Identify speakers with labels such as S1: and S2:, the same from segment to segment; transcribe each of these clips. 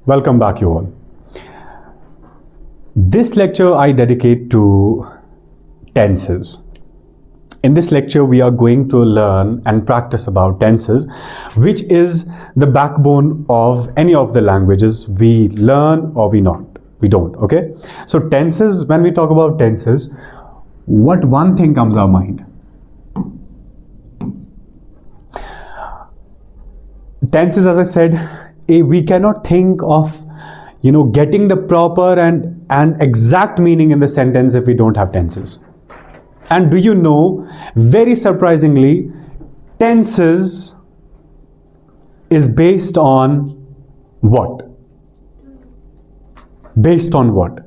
S1: Welcome back, you all. This lecture I dedicate to tenses. In this lecture, we are going to learn and practice about tenses, which is the backbone of any of the languages we learn or we don't, okay? So tenses, when we talk about tenses, what one thing comes our mind? Tenses, as I said, we cannot think of, getting the proper and exact meaning in the sentence if we don't have tenses. And do you know, very surprisingly, tenses is based on what? Based on what?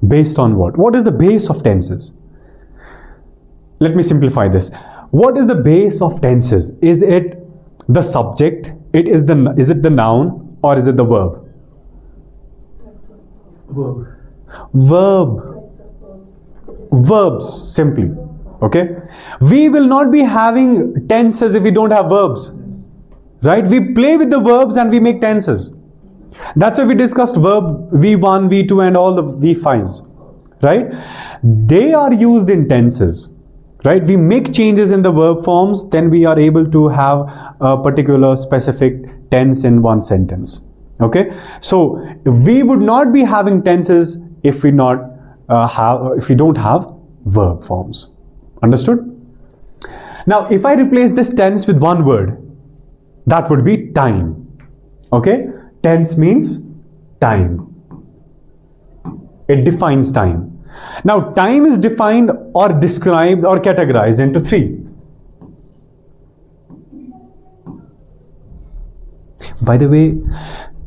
S1: Based on what? What is the base of tenses? Let me simplify this. What is the base of tenses? Is it the subject? Is it the noun or is it the verb? Verbs, simply. Okay? We will not be having tenses if we don't have verbs. Right? We play with the verbs and we make tenses. That's why we discussed verb V1, V2 and all the V5s. Right? They are used in tenses. Right? We make changes in the verb forms, then we are able to have a particular specific tense in one sentence. Okay? So we would not be having tenses if we don't have verb forms. Understood? Now, if I replace this tense with one word, that would be time. Okay? Tense means time. It defines time. Now, time is defined or described or categorized into three. By the way,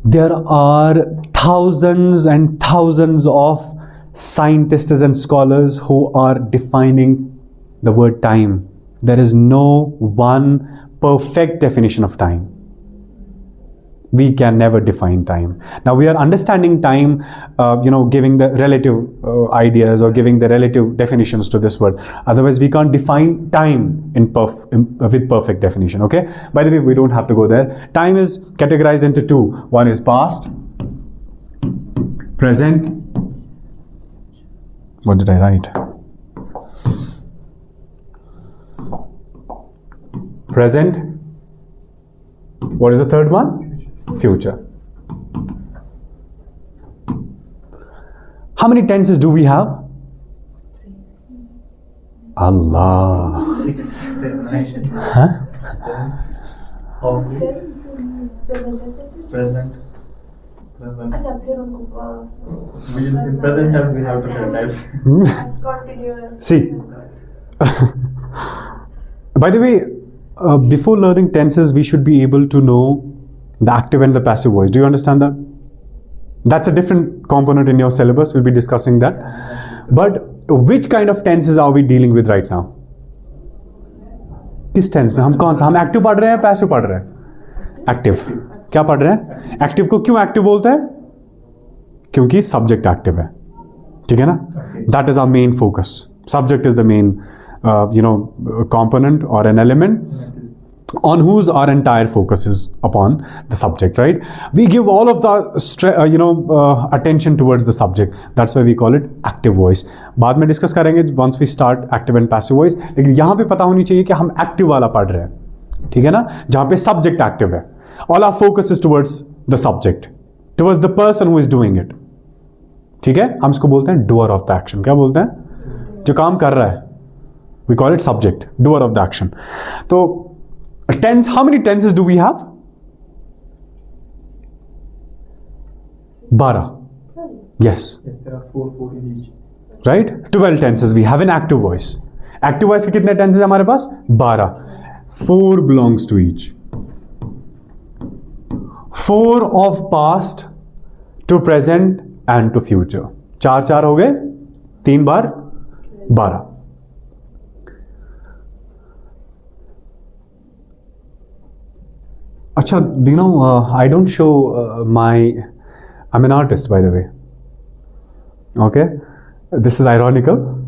S1: there are thousands and thousands of scientists and scholars who are defining the word time. There is no one perfect definition of time. We can never define time. Now we are understanding time, giving the relative ideas or giving the relative definitions to this word. Otherwise, we can't define time with perfect definition. Okay. By the way, we don't have to go there. Time is categorized into two. One is past, present. What did I write? Present. What is the third one? Future. How many tenses do we have? Allah. Huh?
S2: Present. In present tense we have different types.
S1: See. By the way, before learning tenses, we should be able to know the active and the passive voice. Do you understand that? That's a different component in your syllabus. We'll be discussing that. But which kind of tenses are we dealing with right now? किस tense में हम active पढ़ रहे हैं, passive पढ़ रहे हैं? Active. क्या पढ़ रहे हैं? एक्टिव को क्यों एक्टिव बोलते हैं? क्योंकि सब्जेक्ट एक्टिव है. ठीक है ना? That is our main focus. Subject is the main component or an element on whose our entire focus is upon the subject, right? We give all of the attention towards the subject. That's why we call it active voice. बाद में discuss करेंगे once we start active and passive voice. लेकिन यहाँ पे पता होनी चाहिए कि हम active वाला पढ़ रहे हैं, ठीक है ना? जहाँ पे subject active है. All our focus is towards the subject, towards the person who is doing it. ठीक है? हम इसको बोलते हैं doer of the action. क्या बोलते हैं? जो काम कर रहा है. We call it subject, doer of the action. तो tense, how many tenses do we have? 12. Yes.
S2: Yes, there are 4 in each.
S1: Right? 12 tenses we have in active voice. Active voice के कितने tenses हैं हमारे पास? 12. 4 belongs to each. 4 of past, to present and to future. 4 हो गए? 3 बार 12. Acha, I don't show I'm an artist, by the way. Okay? This is ironical,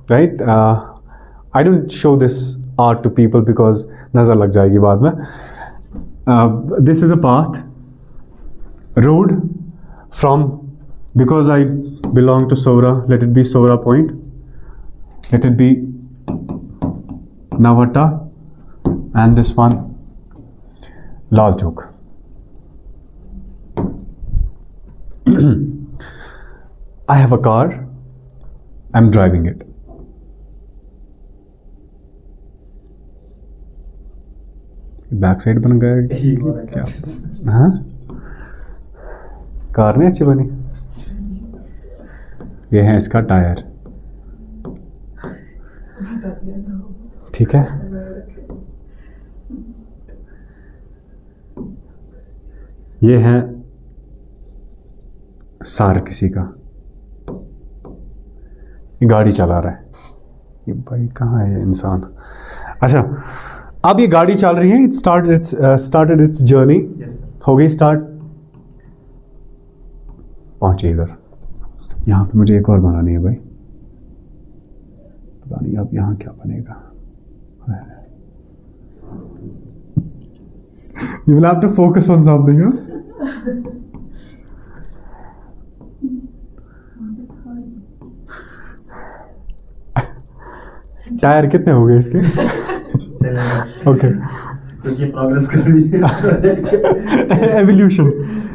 S1: right? I don't show this art to people because nazar lag jayegi baad mein. This is a path, road from, because I belong to Sora, let it be Sora Point, let it be Navata, and this one Lal Chowk. I have a car, I'm driving it. Back side बन गया क्या? हाँ, car नहीं अच्छी बनी। ये है इसका टायर, ठीक है। ये है सार किसी का, ये गाड़ी चला रहा है। ये भाई कहाँ है ये इंसान? अच्छा, अब ये गाड़ी चल रही है, इट स्टार्टेड इट्स जर्नी, हो गई स्टार्ट, पहुंचे इधर। यहाँ पे मुझे एक और बनानी है भाई, पता नहीं अब यहाँ क्या बनेगा। You will have to focus on something, huh? Tyre कितने हो गए इसके? ओके,
S2: क्योंकि प्रोग्रेस कर रही है।
S1: Evolution,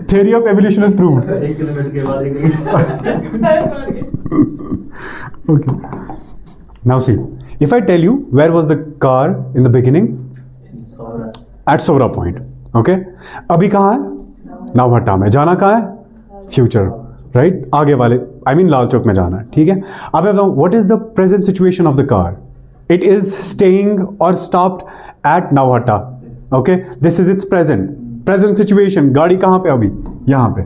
S1: theory of evolution is proved.
S2: 1 kilometre के बाद
S1: Okay. Now see, if I tell you where was the car in the beginning? At Sora Point. Okay. अभी कहाँ है? नावहट्टा में। जाना कहाँ है? Future. Right? आगे वाले, I mean लाल चौक में जाना है। ठीक है। अब मैं बताऊँ, what is the present situation of the car? It is staying or stopped at Navhata. Okay. This is its present situation. गाड़ी कहाँ पे अभी? यहाँ पे।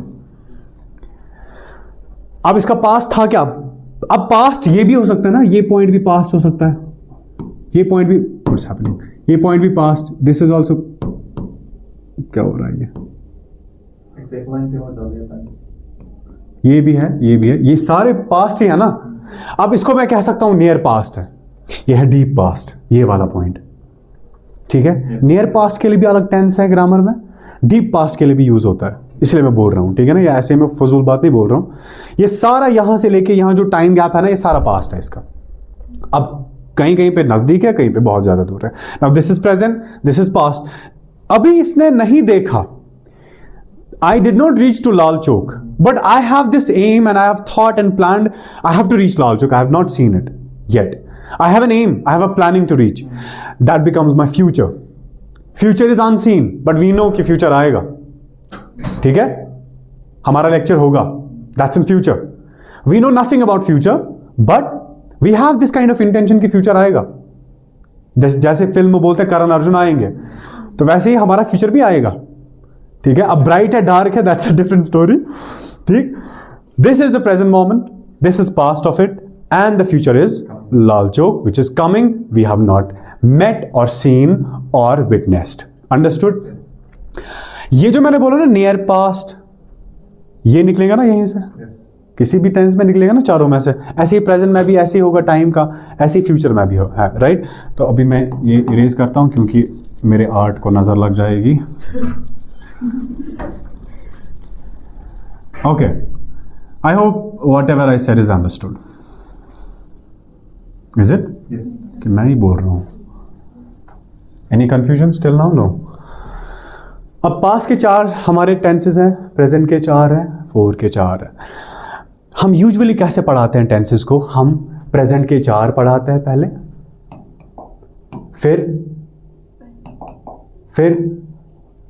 S1: अब इसका पास्ट था क्या? अब पास्ट ये भी हो सकता है ना, ये पॉइंट भी पास्ट हो सकता है, ये पॉइंट भी, व्हाट्स हैपनिंग, ये पॉइंट भी पास्ट, दिस इज आल्सो, क्या हो रहा है ये भी है, ये भी है, ये सारे पास्ट ही है ना। अब इसको मैं कह सकता हूं नियर पास्ट है, ये है डीप पास्ट, ये वाला पॉइंट। ठीक है, नियर पास्ट के लिए भी अलग टेंस है ग्रामर में, डीप पास्ट के लिए भी यूज होता है, इसलिए मैं बोल रहा हूँ। ठीक है ना, ये ऐसे में फजूल बात नहीं बोल रहा हूँ। ये सारा यहां से लेके यहां जो टाइम गैप है ना, ये सारा पास्ट है इसका। अब कहीं कहीं पे नजदीक है, कहीं पे बहुत ज्यादा दूर है। Now this is present, this is past. अभी इसने नहीं देखा, I did not reach to Lal Chowk, but I have this aim and I have thought and planned, I have to reach Lal Chowk. I have not seen it yet. I have an aim, I have a planning to reach. That becomes my future. Future is unseen, but we know कि future आएगा। ठीक है, हमारा lecture होगा, that's in future. We know nothing about future, but we have this kind of intention कि future आएगा। जैसे film में बोलते हैं करण अर्जुन आएंगे, तो वैसे ही हमारा फ्यूचर भी आएगा। ठीक है, अब ब्राइट है डार्क है, दैट्स अ डिफरेंट स्टोरी। ठीक, this is the present moment, this is past of it, and the future is Lal Chowk which is coming, we have not met और सीन और विटनेस्ड। अंडरस्टूड? ये जो मैंने बोला ना नियर पास्ट, ये निकलेगा ना यहीं से, किसी भी टेंस में निकलेगा ना चारों में से। ऐसे ही प्रेजेंट में भी ऐसे ही होगा टाइम का, ऐसे ही फ्यूचर में भी हो है, राइट? तो अभी मैं ये इरेज करता हूं क्योंकि मेरे आर्ट को नजर लग जाएगी। Okay, I hope whatever I said is understood. Is it?
S2: Yes.
S1: कि मैं ही बोल रहा हूँ। Any confusion still now? No. अब पास्ट के 4 हमारे टेंसेस हैं, प्रेजेंट के 4 हैं, 4 के 4 हैं। हम यूजुअली कैसे पढ़ाते हैं टेंसेस को? हम प्रेजेंट के 4 पढ़ाते हैं पहले, फिर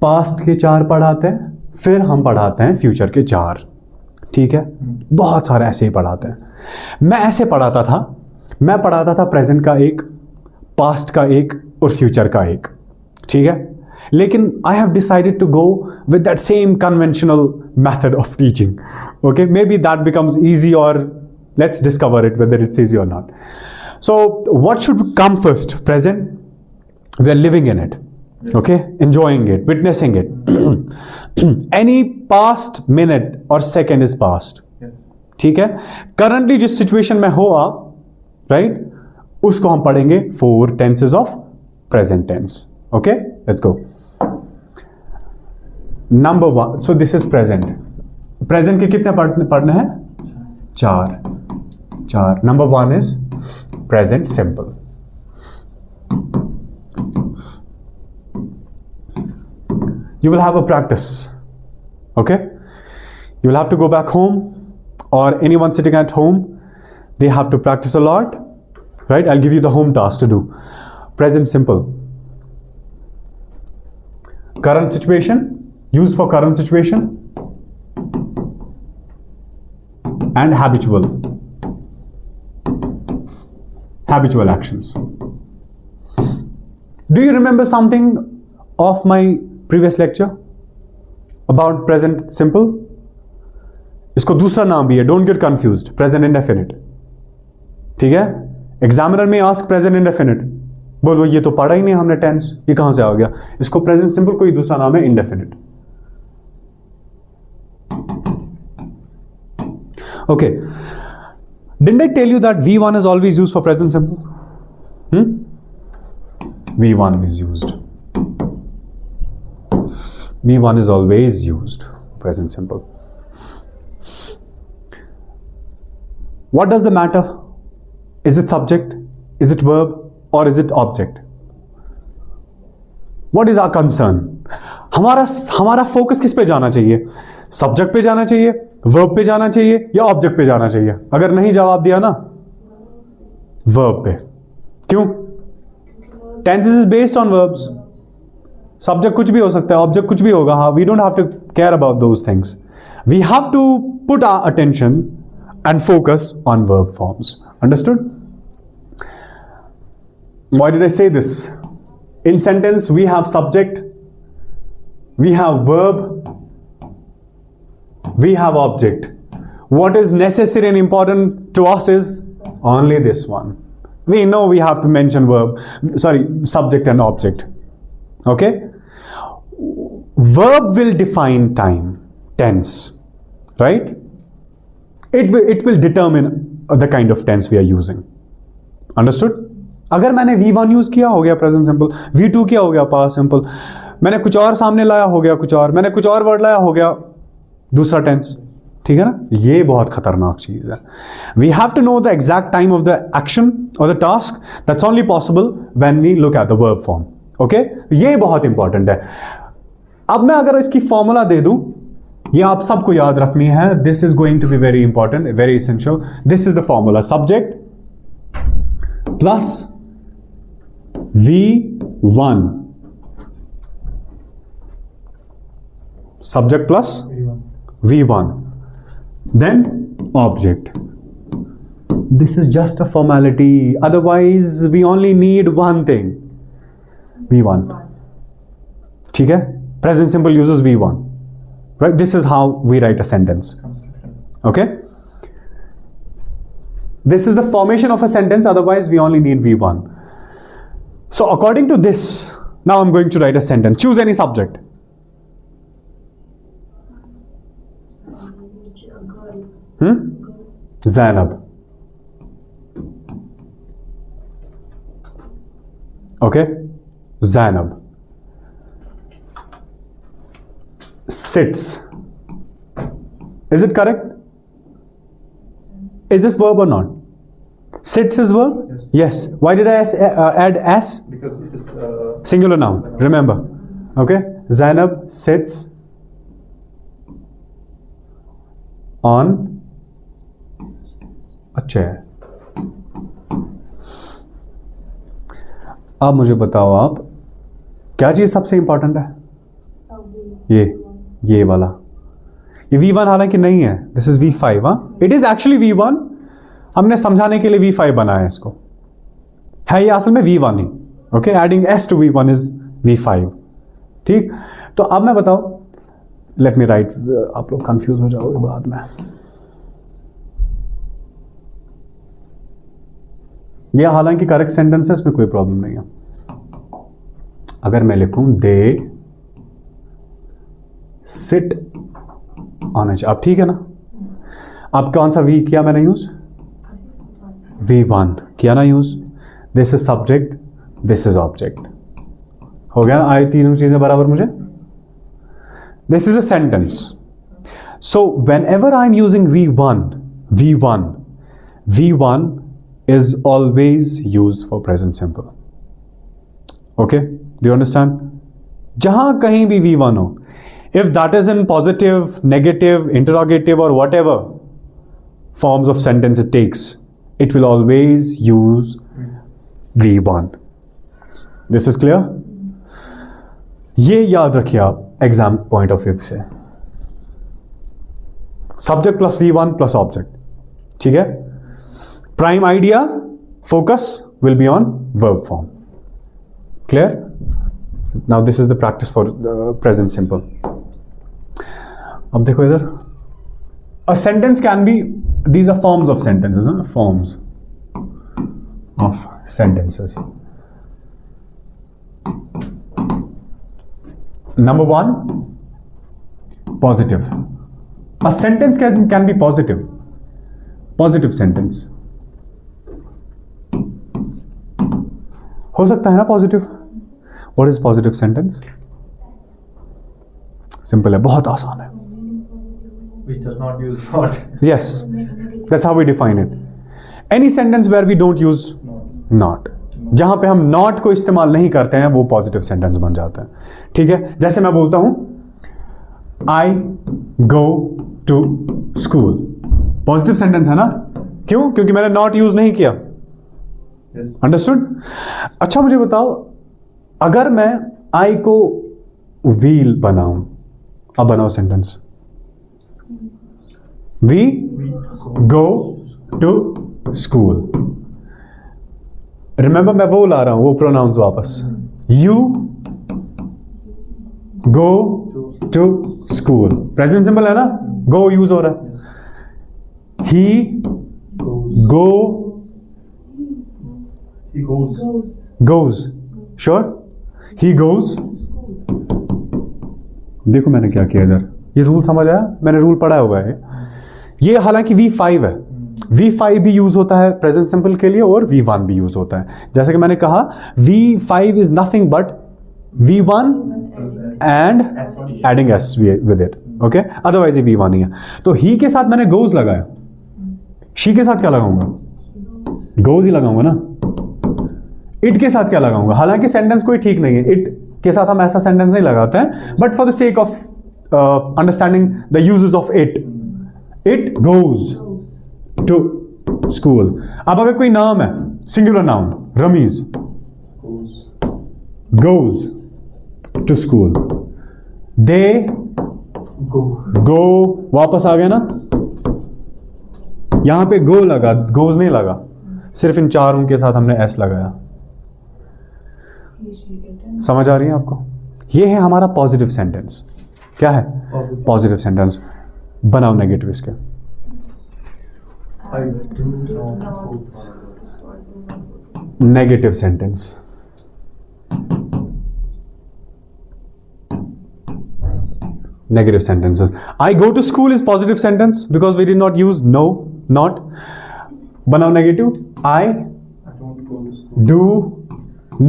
S1: पास्ट के 4 पढ़ाते हैं, फिर हम पढ़ाते हैं फ्यूचर के 4। ठीक है, बहुत सारे ऐसे ही पढ़ाते हैं। मैं ऐसे पढ़ाता था, मैं पढ़ाता था प्रेजेंट का एक, पास्ट का एक और फ्यूचर का एक। ठीक है, लेकिन I have decided to go with that same conventional method of teaching. Okay, maybe that becomes easy, और let's discover it whether it's easy और not. So what should come first? Present, we are living in it, okay, enjoying it, witnessing it. Any past minute or second is past.
S2: Yes.
S1: ठीक है, currently जिस situation में हो आप, right, उसको हम पढ़ेंगे 4 tenses of present tense. Okay, let's go. Number one, so this is present. Present के कितने पढ़ने हैं? चार. Number one is present simple. You will have a practice, okay? You will have to go back home, or anyone sitting at home, they have to practice a lot, right? I'll give you the home task to do. Present simple. Current situation, used for current situation, and habitual actions. Do you remember something of my previous lecture about present simple? इसको दूसरा नाम भी है, don't get confused, present indefinite. ठीक है? Examiner में ask present indefinite, बोलो ये तो पढ़ा ही नहीं हमने टेंस, ये कहां से आ गया? इसको प्रेजेंट सिंपल कोई दूसरा नाम है indefinite. Okay, didn't I tell you that V1 is always used for present simple? V1 is used. V1 is always used, present simple. What does the matter? Is it subject? Is it verb? Or is it object? What is our concern? हमारा focus किस पे जाना चाहिए? Subject पे जाना चाहिए, verb पे जाना चाहिए, या ऑब्जेक्ट पे जाना चाहिए? अगर नहीं जवाब दिया ना, वर्ब पे. क्यों? Tenses is based on verbs. Subject कुछ भी हो सकता है, ऑब्जेक्ट कुछ भी होगा. हाँ, we don't have to care about those things. We have to put our attention and focus on verb forms. Understood? Why did I say this? In sentence we have subject, we have verb, we have object. What is necessary and important to us is only this one. We know we have to mention subject and object. Okay? Verb will define time, tense, right? It will determine the kind of tense we are using. Understood? अगर मैंने V1 use किया, हो गया present simple. V2 किया, हो गया past simple. मैंने कुछ और सामने लाया, हो गया कुछ और. मैंने कुछ और वर्ड लाया, हो गया दूसरा टेंस. ठीक है ना? ये बहुत खतरनाक चीज है. We have to know the exact time of the action और the task. That's only possible when we look at the verb form. Okay, ये बहुत इंपॉर्टेंट है. अब मैं अगर इसकी फॉर्मूला दे दूं, ये आप सबको याद रखनी है. This is going to be very important, very essential. This is the formula. Subject plus V1. Subject plus V1. Then object. This is just a formality. Otherwise, we only need one thing. V1. ठीक है? Present simple uses V1. Right? This is how we write a sentence. Okay? This is the formation of a sentence. Otherwise, we only need V1. So, according to this, now I'm going to write a sentence. Choose any subject. Zainab. Okay? Zainab sits. Is it correct? Is this verb or not? Sits is verb? Yes. Why did I add S?
S2: Because it is
S1: Singular noun. Remember. Okay? Zainab sits on a chair. अब मुझे बताओ आप, क्या चीज सबसे important है? ये वाला. ये V1 हालांकि नहीं है. This is V5. हाँ, इट इज एक्चुअली V1. हमने समझाने के लिए V5 बनाया इसको. है ये असल में V1 ही. Okay, adding S to V1 is V5. ठीक. तो अब मैं बताओ, लेट मी राइट. आप लोग कंफ्यूज हो जाओगे बाद में. ये हालांकि करेक्ट सेंटेंस है, इसमें कोई प्रॉब्लम नहीं है. अगर मैं लिखूं they sit on a chair, अब ठीक है ना? अब कौन सा V किया मैंने यूज? V1 किया ना use. This is subject, this is object. हो गया ना? आई तीनों चीजें बराबर मुझे. This is a sentence. So whenever I'm using V1 is always used for present simple. Okay? Do you understand? जहां कहीं भी V1 हो, if that is in positive, negative, interrogative or whatever forms of sentence it takes, it will always use V1. This is clear? ये याद रखिए आप exam point of view से, subject plus V1 plus object. ठीक है? Prime idea, focus will be on verb form. Clear? Now this is the practice for present simple. अब देखो इधर, a sentence can be, these are forms of sentences, forms of sentences. Number one, positive. A sentence can be positive. Positive sentence. हो सकता है ना positive? What is positive sentence? Simple है, बहुत आसान है.
S2: Which does not use not.
S1: Yes, that's how we define it. Any sentence where we don't use not, जहां पे हम नॉट को इस्तेमाल नहीं करते हैं वो पॉजिटिव सेंटेंस बन जाता है. ठीक है? जैसे मैं बोलता हूं I go to school, positive sentence है ना? क्यों? क्योंकि मैंने नॉट यूज नहीं किया. अंडरस्टूड? अच्छा मुझे बताओ, अगर मैं आई को व्हील बनाऊं, अब बनाओ sentence. We go to school. Remember मैं वो ला रहा हूं, वो प्रोनाउंस वापस. You go to school, present simple है ना? गो यूज हो रहा है. He go goes, sure? He goes. देखो मैंने क्या किया इधर, ये रूल समझ आया? मैंने रूल पढ़ा हुआ है ये. हालांकि V5 है, V5 भी यूज होता है प्रेजेंट सिंपल के लिए और V1 भी यूज होता है. जैसे कि मैंने कहा V5 is nothing but V1 and adding S with it. Okay? Otherwise ये V1 ही है. तो ही के साथ मैंने गोज लगाया, शी के साथ क्या लगाऊंगा? गोज ही लगाऊंगा ना. इट के साथ क्या लगाऊंगा? हालांकि सेंटेंस कोई ठीक नहीं है, इट के साथ हम ऐसा सेंटेंस नहीं लगाते हैं, but for the sake of understanding the uses of it goes to school. अब अगर कोई नाम है, singular noun, Ramiz goes to school. They go वापस आ गया ना? यहां पे गो लगा, गोज नहीं लगा. सिर्फ इन चारों के साथ हमने एस लगाया. समझ आ रही है आपको? ये है हमारा पॉजिटिव सेंटेंस. क्या है पॉजिटिव सेंटेंस? बनाओ नेगेटिव इसके. Negative sentence. Negative sentences. I go to school is positive sentence because we did not use no, not. बनाओ negative. I do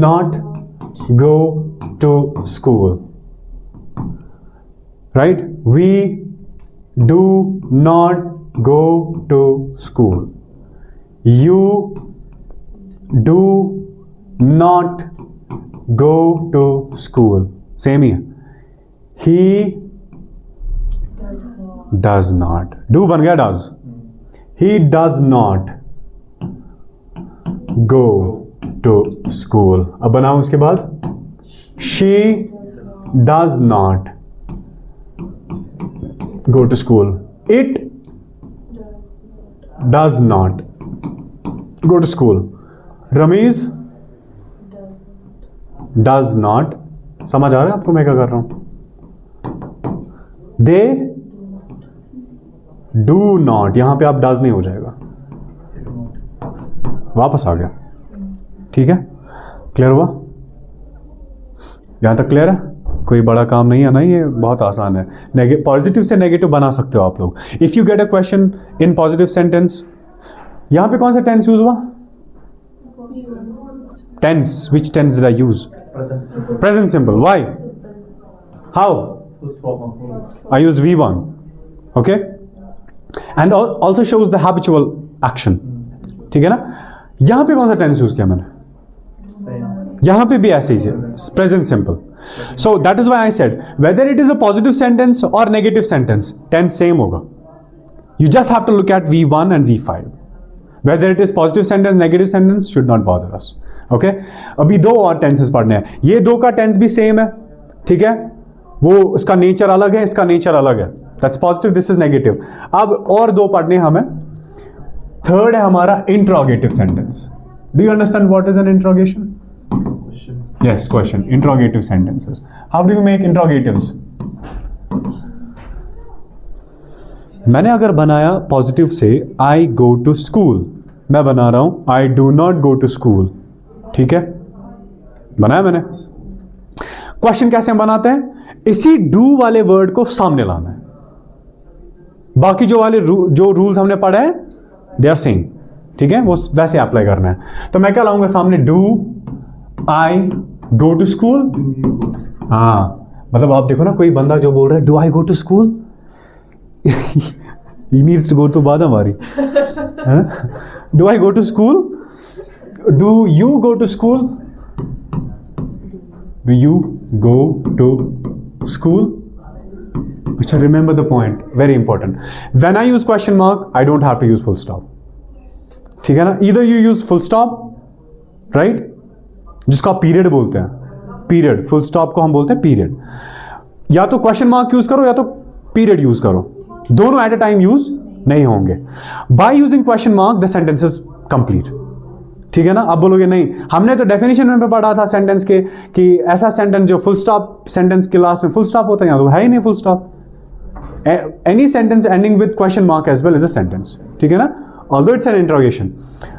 S1: not go to school. Right? We do not go to school. You do not go to school. Same here. He does not. Do बन गया does. He does not go to school. अब बनाओ इसके बाद. She does not go to school. It does not go to school. Ramesh does not. समझ आ रहा है आपको मैं क्या कर रहा हूं? They do not. यहां पे आप does नहीं हो जाएगा, वापस आ गया. ठीक है? क्लियर हुआ? यहां तक क्लियर है? कोई बड़ा काम नहीं है ना, ये बहुत आसान है. पॉजिटिव से नेगेटिव बना सकते हो आप लोग. If you get a question in positive sentence, यहां पे कौन सा टेंस यूज हुआ? Tense. Which tense did I use? Present simple. Why? How?
S2: First form of words.
S1: I used V1. Okay? And also shows the habitual action. ठीक है ना? यहाँ पे कौन सा टेंस यूज किया मैंने?
S2: Same.
S1: यहाँ पे भी ऐसे ही है, present simple. So that is why I said whether it is a positive sentence or negative sentence, tense same होगा. You just have to look at V1 and V5. Whether it is positive sentence, negative sentence should not bother us. Okay? अभी दो और tenses पढ़ने हैं. ये दो का tense भी सेम है. ठीक है? वो इसका नेचर अलग है, इसका नेचर अलग है. That's positive, this is negative. अब और दो पढ़ने हमें. थर्ड है हमारा interrogative sentence. Do you understand what is an interrogation?
S2: Question.
S1: Yes, question. Interrogative sentences. How do you make interrogatives? मैंने अगर बनाया पॉजिटिव से I go to school, मैं बना रहा हूं I do not go to school. ठीक है, बनाया मैंने. क्वेश्चन कैसे हम बनाते हैं? इसी do वाले वर्ड को सामने लाना है. बाकी जो रूल्स हमने पढ़े हैं दे आर सेम. ठीक है, वो वैसे अप्लाई करना है. तो मैं क्या लाऊंगा सामने? Do I go to school. हाँ, मतलब आप देखो ना, कोई बंदा जो बोल रहा है do I go to school, he needs to go to Badamari. Do I go to school? Do you go to school? Do you go to school? अच्छा, remember the point, very important. When I use question mark, I don't have to use full stop. ठीक है ना? Either you use full stop, right? जिसको आप period बोलते हैं, period. Full stop को हम बोलते हैं पीरियड. या तो क्वेश्चन मार्क यूज करो या तो पीरियड यूज करो. दोनों एट अ टाइम यूज नहीं होंगे. By using question mark the sentence is complete. ठीक है ना? आप बोलोगे नहीं, हमने तो डेफिनेशन में पढ़ा था सेंटेंस के कि ऐसा सेंटेंस जो फुल स्टॉप सेंटेंस के लास्ट में फुल स्टॉप होता है, यहाँ तो है ही नहीं full stop. Any sentence ending with question mark as well is a sentence. ठीक है ना? Although it's an interrogation.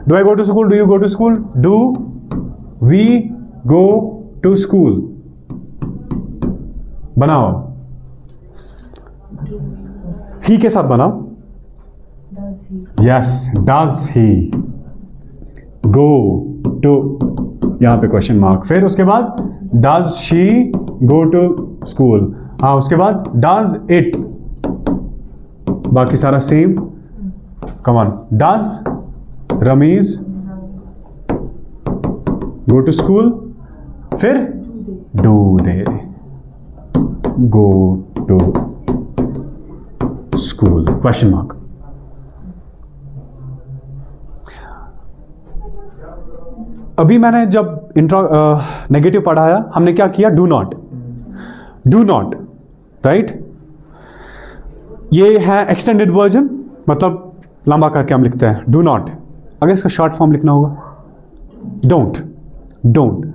S1: Do I go to school? Do you go to school? Do we go to school? बनाओ. He के साथ बनाओ.
S3: Does he?
S1: Yes. Does he go to? यहाँ पे question mark. फिर उसके बाद does she go to school? हाँ, उसके बाद does it? बाकी सारा same. Come on. Does Ramesh go to school? फिर do they go to school? Question mark. अभी मैंने जब नेगेटिव पढ़ाया, हमने क्या किया? Do not. Do not, right? ये है एक्सटेंडेड वर्जन, मतलब लंबा करके हम लिखते हैं डू नॉट. अगर इसका शॉर्ट फॉर्म लिखना होगा डोंट. डोंट.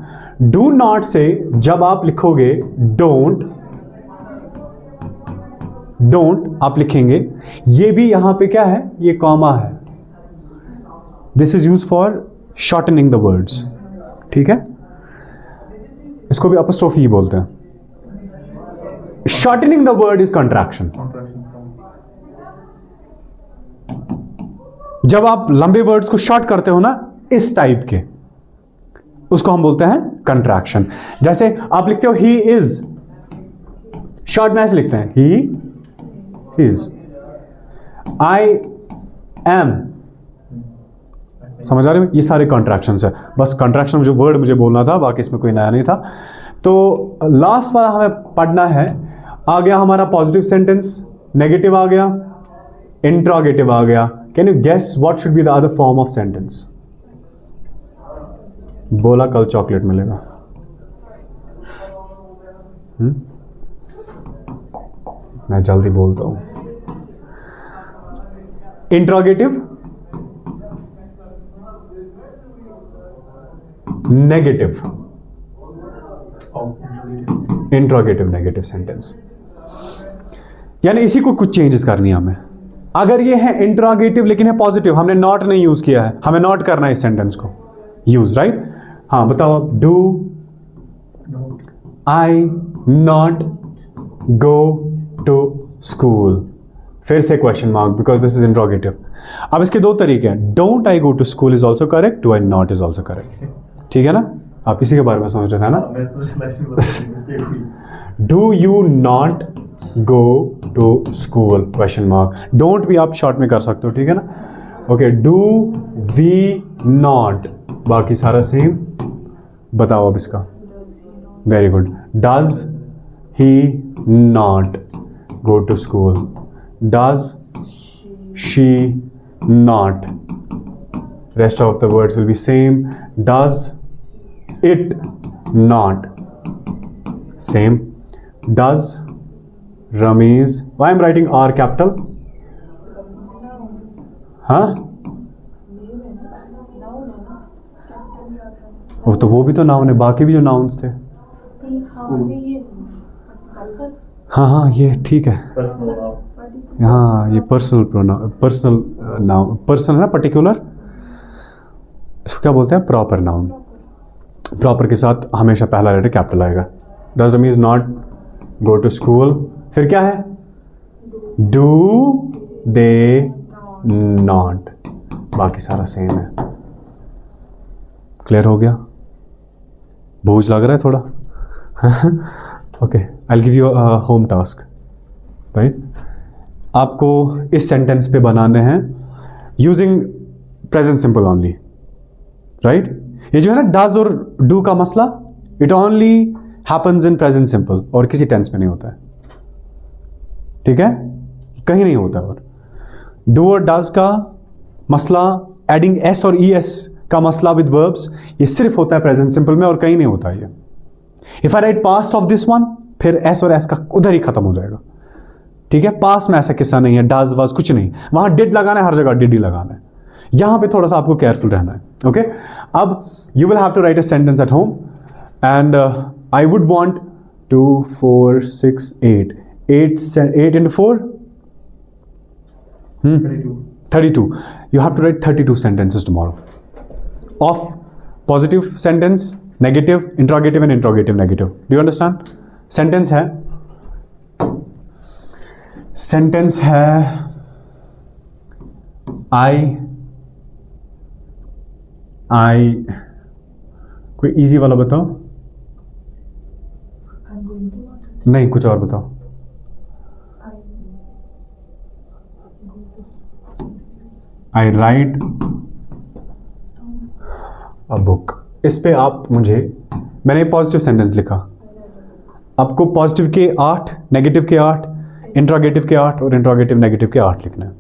S1: डू नॉट से जब आप लिखोगे डोंट, डोंट आप लिखेंगे, ये भी यहां पे क्या है? ये कॉमा है. This is use for shortening the words. ठीक है, इसको भी अपस्ट्रोफी ही बोलते हैं. Shortening the word is contraction.
S2: Contraction from.
S1: जब आप लंबे वर्ड्स को शॉर्ट करते हो ना, इस टाइप के, उसको हम बोलते हैं कंट्रैक्शन. जैसे आप लिखते हो ही इज, शॉर्ट में ऐसे लिखते हैं ही इज. I am. समझ आ रहे हो? ये सारे कॉन्ट्रैक्शंस है. बस कॉन्ट्रैक्शन जो वर्ड मुझे बोलना था, बाकी इसमें कोई नया नहीं था. तो लास्ट वाला हमें पढ़ना है. आ गया हमारा पॉजिटिव सेंटेंस, नेगेटिव आ गया, इंट्रोगेटिव आ गया. Can you guess what should be the other form of sentence? बोला कल चॉकलेट मिलेगा. मैं जल्दी बोलता हूं. Interrogative, negative,
S2: Oh,
S1: interrogative negative sentence. यानी इसी को कुछ चेंजेस करनी है हमें. अगर ये है इंट्रोगेटिव लेकिन है पॉजिटिव, हमने नॉट नहीं यूज किया है, हमें नॉट करना है इस सेंटेंस को यूज, राइट? हाँ, बताओ. Do I not go to school. फिर से question mark, because this is interrogative. अब इसके दो तरीके हैं. Don't I go to school is also correct, do I not is also correct. ठीक है ना? आप इसी के बारे में सोच रहे थे ना?
S2: मैं तो ऐसे ही बता
S1: do you not go to school question mark. Don't भी आप शॉर्ट में कर सकते हो, ठीक है ना. ओके, डू वी नॉट, बाकी सारा सेम. बताओ अब इसका. Very good. Does he not go to school? Does she not? Rest of the words will be same. Does it not? Same. Does Ramesh? Why I'm writing R capital? हाँ? वो भी तो noun है, बाकी भी जो नाउन्स थे. हाँ ये ठीक है.
S2: Personal now.
S1: हाँ ये personal pronoun, personal noun, personal है ना, पर्टिकुलर. इसको क्या बोलते हैं? Proper noun. प्रॉपर के साथ हमेशा पहला लेटर कैपिटल आएगा. Does Rameez not go to school. फिर क्या है? Do they not. बाकी सारा सेम है. क्लियर हो गया? बोझ लग रहा है थोड़ा? Okay, I give you home task. Right, आपको इस सेंटेंस पे बनाने हैं using present simple only. Right, ये जो है ना डज और डू का मसला, it only happens in present simple और किसी टेंस में नहीं होता है. ठीक है, कहीं नहीं होता. और डू और डज का मसला, एडिंग एस और ई एस का मसला विद वर्ब्स, ये सिर्फ होता है प्रेजेंट सिंपल में और कहीं नहीं होता है ये. If I right past of this one, फिर एस और एस का उधर ही खत्म हो जाएगा. ठीक है, पास में ऐसा किस्सा नहीं है, डज वाज कुछ नहीं. वहां डिड लगाना है, हर जगह डिड ही लगाना है. यहां पे थोड़ा सा आपको केयरफुल रहना है. ओके, अब you will have to write a sentence at home and I would want 2 4 6 8 into 4 32. You have to write 32 sentences tomorrow of positive sentence, negative, interrogative and interrogative negative. Do you understand? Sentence है I कोई easy वाला बताओ. नहीं, कुछ और बताओ. I write a book. इस पे आप मुझे, मैंने पॉजिटिव सेंटेंस लिखा, आपको पॉजिटिव के 8, नेगेटिव के 8, इंट्रोगेटिव के 8 और इंट्रोगेटिव नेगेटिव के 8 लिखना है.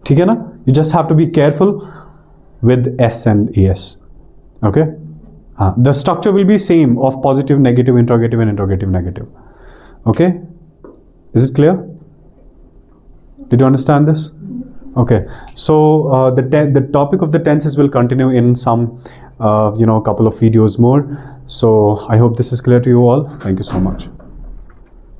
S1: ठीक है ना? You just have to be careful with S and E S. Okay, हाँ, the structure will be same of positive, negative, interrogative and interrogative negative. Okay, is it clear? Did you understand this? Okay, so the topic of the tenses will continue in some couple of videos more. So I hope this is clear to you all. Thank you so much.